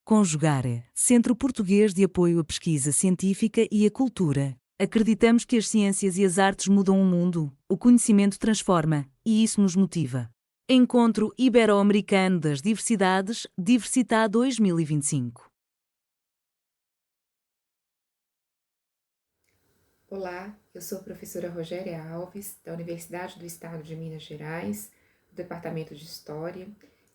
Conjugare, Centro Português de Apoio à Pesquisa Científica e à Cultura. Acreditamos que as ciências e as artes mudam o mundo, o conhecimento transforma, e isso nos motiva. Encontro Ibero-Americano das Diversidades, Diversitá 2025. Olá, eu sou a professora Rogéria Alves, da Universidade do Estado de Minas Gerais, do Departamento de História,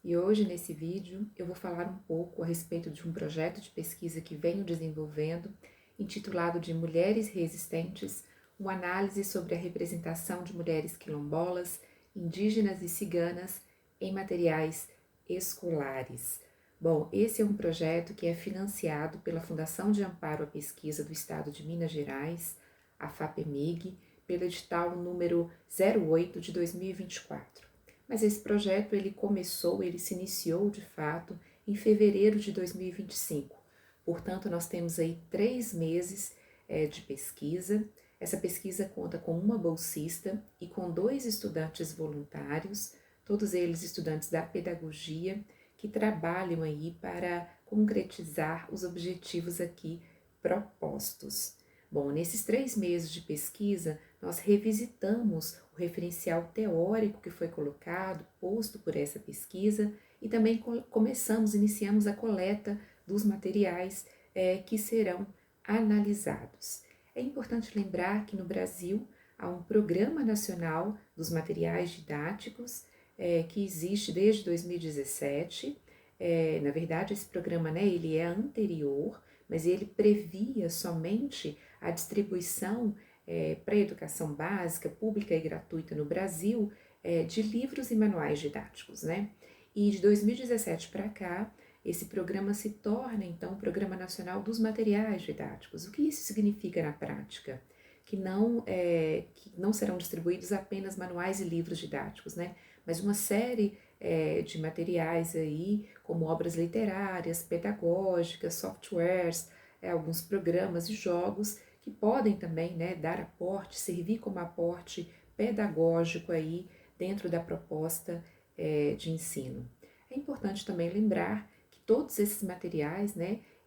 e hoje nesse vídeo eu vou falar um pouco a respeito de um projeto de pesquisa que venho desenvolvendo, intitulado de Mulheres Resistentes, uma análise sobre a representação de mulheres quilombolas, indígenas e ciganas em materiais escolares. Bom, esse é um projeto que é financiado pela Fundação de Amparo à Pesquisa do Estado de Minas Gerais, a FAPEMIG, pelo edital número 08 de 2024. Mas esse projeto ele se iniciou de fato em fevereiro de 2025. Portanto, nós temos aí 3 meses de pesquisa. Essa pesquisa conta com uma bolsista e com 2 estudantes voluntários, todos eles estudantes da pedagogia, que trabalham aí para concretizar os objetivos aqui propostos. Bom, nesses 3 meses de pesquisa, nós revisitamos o referencial teórico que foi colocado, posto por essa pesquisa, e também iniciamos a coleta dos materiais que serão analisados. É importante lembrar que no Brasil há um Programa Nacional dos Materiais Didáticos que existe desde 2017. Na verdade, esse programa ele é anterior, mas ele previa somente a distribuição para a educação básica, pública e gratuita no Brasil de livros e manuais didáticos, né? E de 2017 para cá, esse programa se torna, então, o Programa Nacional dos Materiais Didáticos. O que isso significa na prática? Que não serão distribuídos apenas manuais e livros didáticos, né? Mas uma série de materiais aí, como obras literárias, pedagógicas, softwares, alguns programas e jogos que podem também dar aporte, servir como aporte pedagógico aí dentro da proposta de ensino. É importante também lembrar que todos esses materiais,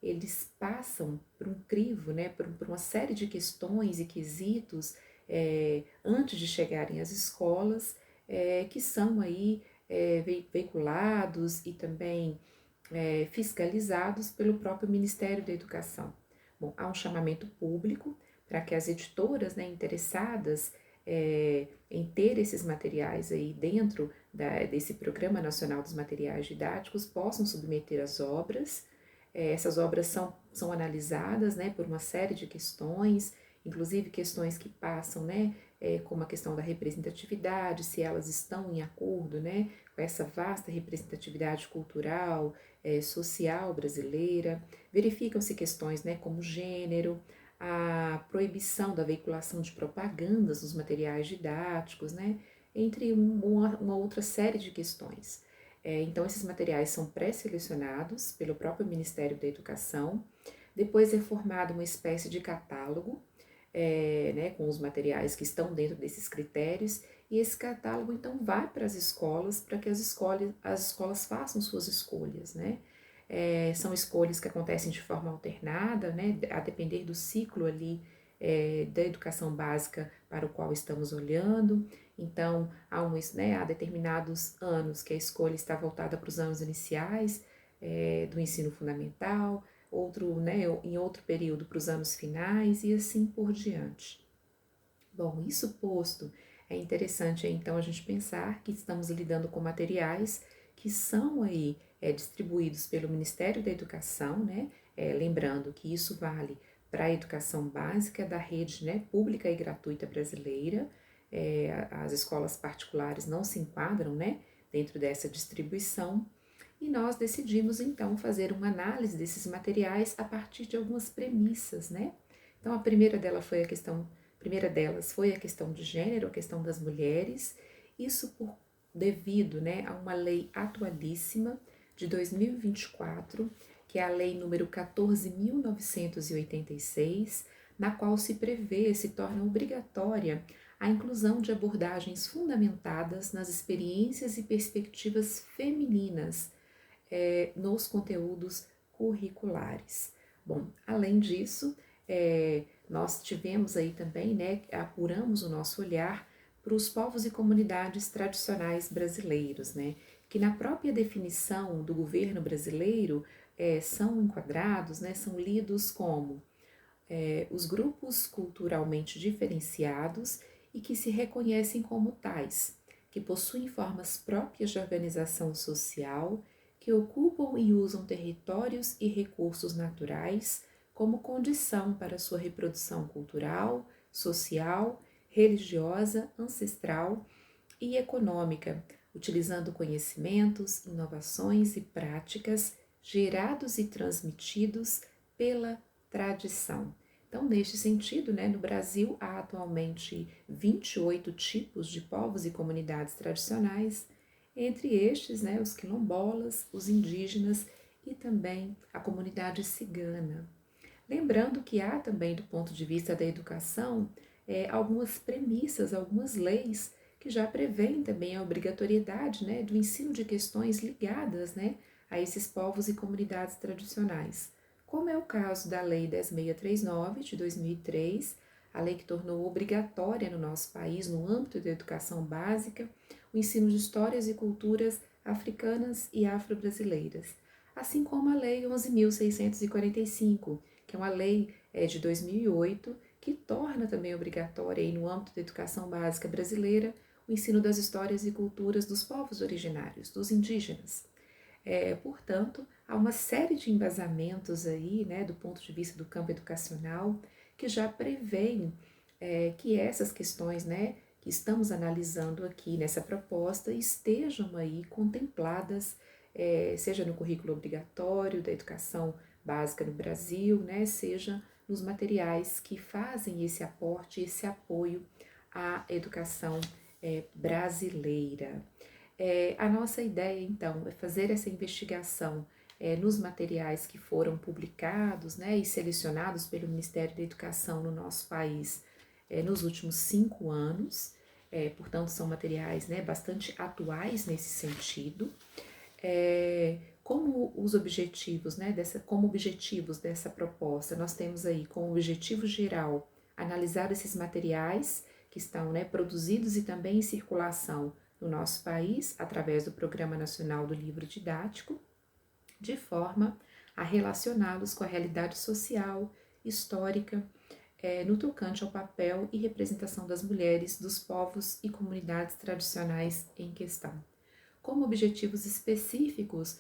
eles passam por um crivo, por uma série de questões e quesitos antes de chegarem às escolas, que são aí veiculados e também fiscalizados pelo próprio Ministério da Educação. Bom, há um chamamento público para que as editoras interessadas em ter esses materiais aí dentro desse Programa Nacional dos Materiais Didáticos possam submeter as obras. Essas obras são analisadas por uma série de questões, inclusive questões que passam como a questão da representatividade, se elas estão em acordo com essa vasta representatividade cultural, social brasileira. Verificam-se questões como gênero, a proibição da veiculação de propagandas nos materiais didáticos, entre uma outra série de questões. Então, esses materiais são pré-selecionados pelo próprio Ministério da Educação, depois é formado uma espécie de catálogo, com os materiais que estão dentro desses critérios, e esse catálogo então vai para as escolas, para que as escolas façam suas escolhas, são escolhas que acontecem de forma alternada, a depender do ciclo ali da educação básica para o qual estamos olhando. Então, há determinados anos que a escolha está voltada para os anos iniciais do ensino fundamental, em outro período para os anos finais e assim por diante. Bom, isso posto, é interessante então a gente pensar que estamos lidando com materiais que são aí distribuídos pelo Ministério da Educação, lembrando que isso vale para a educação básica da rede pública e gratuita brasileira. As escolas particulares não se enquadram dentro dessa distribuição, e nós decidimos então fazer uma análise desses materiais a partir de algumas premissas, Então a primeira delas foi a questão de gênero, a questão das mulheres, isso devido a uma lei atualíssima de 2024, que é a lei número 14.986, na qual se torna obrigatória a inclusão de abordagens fundamentadas nas experiências e perspectivas femininas nos conteúdos curriculares. Bom, além disso, nós tivemos aí também, né, apuramos o nosso olhar para os povos e comunidades tradicionais brasileiros, né, que na própria definição do governo brasileiro são enquadrados, né, são lidos como os grupos culturalmente diferenciados e que se reconhecem como tais, que possuem formas próprias de organização social, que ocupam e usam territórios e recursos naturais como condição para sua reprodução cultural, social, religiosa, ancestral e econômica, utilizando conhecimentos, inovações e práticas gerados e transmitidos pela tradição. Então, neste sentido, né, no Brasil há atualmente 28 tipos de povos e comunidades tradicionais, entre estes, né, os quilombolas, os indígenas e também a comunidade cigana. Lembrando que há também, do ponto de vista da educação, algumas premissas, algumas leis que já prevêem também a obrigatoriedade, né, do ensino de questões ligadas, né, a esses povos e comunidades tradicionais, como é o caso da Lei 10.639 de 2003, a lei que tornou obrigatória no nosso país, no âmbito da educação básica, o ensino de histórias e culturas africanas e afro-brasileiras, assim como a Lei 11.645, que é uma lei de 2008, que torna também obrigatória aí, no âmbito da educação básica brasileira, o ensino das histórias e culturas dos povos originários, dos indígenas. Portanto, há uma série de embasamentos aí, né, do ponto de vista do campo educacional, que já prevêem que essas questões, né, que estamos analisando aqui nessa proposta estejam aí contempladas, seja no currículo obrigatório da educação básica no Brasil, né, seja nos materiais que fazem esse aporte, esse apoio à educação brasileira. A nossa ideia, então, é fazer essa investigação nos materiais que foram publicados, né, e selecionados pelo Ministério da Educação no nosso país nos últimos 5 anos, portanto, são materiais, né, bastante atuais nesse sentido. Como os objetivos, né, como objetivos dessa proposta, nós temos aí como objetivo geral analisar esses materiais que estão, né, produzidos e também em circulação no nosso país, através do Programa Nacional do Livro Didático, de forma a relacioná-los com a realidade social, histórica, no tocante ao papel e representação das mulheres, dos povos e comunidades tradicionais em questão. Como objetivos específicos,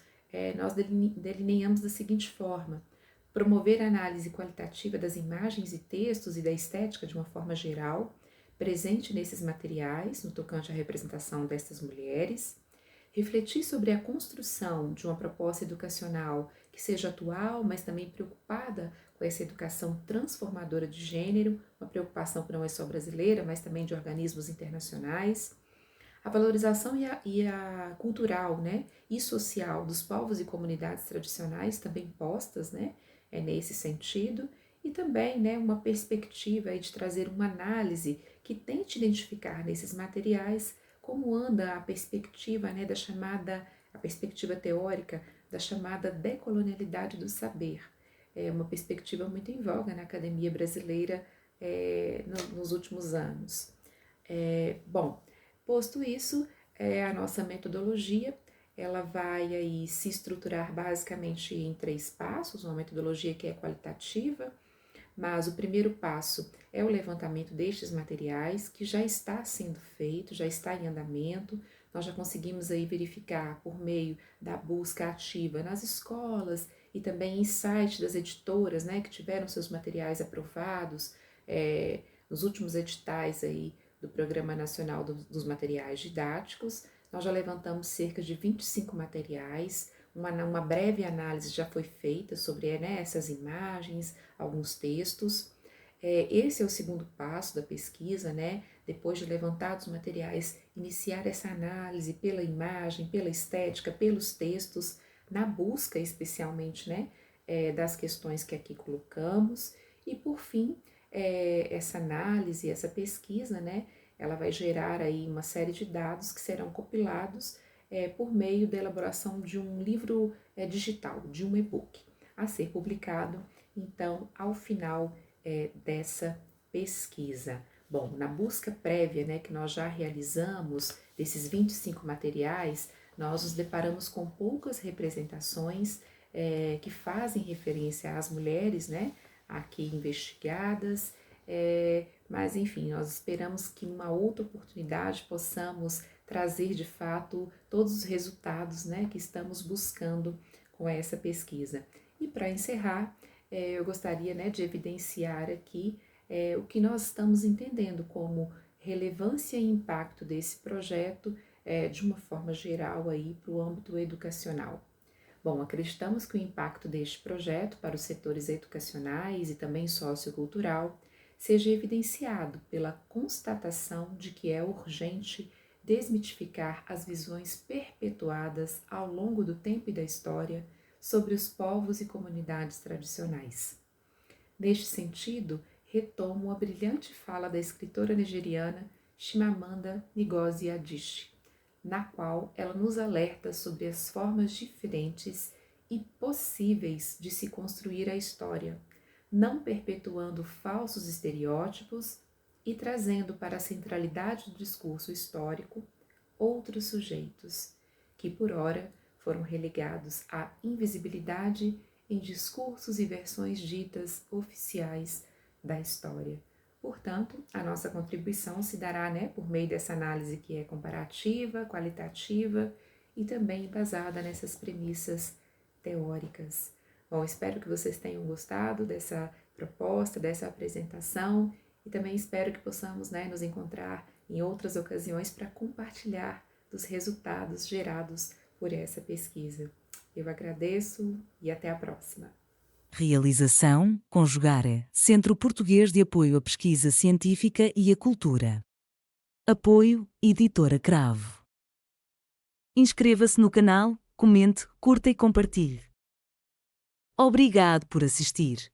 nós delineamos da seguinte forma: promover a análise qualitativa das imagens e textos e da estética de uma forma geral, presente nesses materiais, no tocante à representação destas mulheres, refletir sobre a construção de uma proposta educacional que seja atual, mas também preocupada com essa educação transformadora de gênero, uma preocupação que não é só brasileira, mas também de organismos internacionais, a valorização e a cultural, né, e social dos povos e comunidades tradicionais também postas, né, nesse sentido, e também, né, uma perspectiva aí de trazer uma análise que tente identificar nesses materiais como anda a perspectiva, né, a perspectiva teórica da chamada decolonialidade do saber. É uma perspectiva muito em voga na academia brasileira nos últimos anos. Bom, posto isso, a nossa metodologia ela vai aí se estruturar basicamente em 3 passos, uma metodologia que é qualitativa, mas o primeiro passo é o levantamento destes materiais, que já está sendo feito, já está em andamento. Nós já conseguimos aí verificar por meio da busca ativa nas escolas e também em sites das editoras, né, que tiveram seus materiais aprovados nos últimos editais aí do Programa Nacional dos Materiais Didáticos. Nós já levantamos cerca de 25 materiais. Uma breve análise já foi feita sobre essas imagens, alguns textos. Esse é o segundo passo da pesquisa, né? Depois de levantados os materiais, iniciar essa análise pela imagem, pela estética, pelos textos, na busca especialmente, né, das questões que aqui colocamos. E por fim, essa análise, essa pesquisa, né, ela vai gerar aí uma série de dados que serão compilados por meio da elaboração de um livro digital, de um e-book. a ser publicado, então, ao final dessa pesquisa. Bom, na busca prévia, né, que nós já realizamos desses 25 materiais, nós nos deparamos com poucas representações que fazem referência às mulheres, né, aqui investigadas, mas enfim, nós esperamos que numa outra oportunidade possamos trazer de fato todos os resultados, né, que estamos buscando com essa pesquisa. E para encerrar, eu gostaria, né, de evidenciar aqui o que nós estamos entendendo como relevância e impacto desse projeto de uma forma geral aí para o âmbito educacional. Bom, acreditamos que o impacto deste projeto para os setores educacionais e também sociocultural seja evidenciado pela constatação de que é urgente desmitificar as visões perpetuadas ao longo do tempo e da história sobre os povos e comunidades tradicionais. Neste sentido, retomo a brilhante fala da escritora nigeriana Chimamanda Ngozi Adichie, na qual ela nos alerta sobre as formas diferentes e possíveis de se construir a história, não perpetuando falsos estereótipos e trazendo para a centralidade do discurso histórico outros sujeitos, que por ora foram relegados à invisibilidade em discursos e versões ditas oficiais da história. Portanto, a nossa contribuição se dará, né, por meio dessa análise que é comparativa, qualitativa e também embasada nessas premissas teóricas. Bom, espero que vocês tenham gostado dessa proposta, dessa apresentação e também espero que possamos, né, nos encontrar em outras ocasiões para compartilhar dos resultados gerados por essa pesquisa. Eu agradeço e até a próxima. Realização, Conjugare, Centro Português de Apoio à Pesquisa Científica e à Cultura. Apoio, Editora Cravo. Inscreva-se no canal, comente, curta e compartilhe. Obrigado por assistir.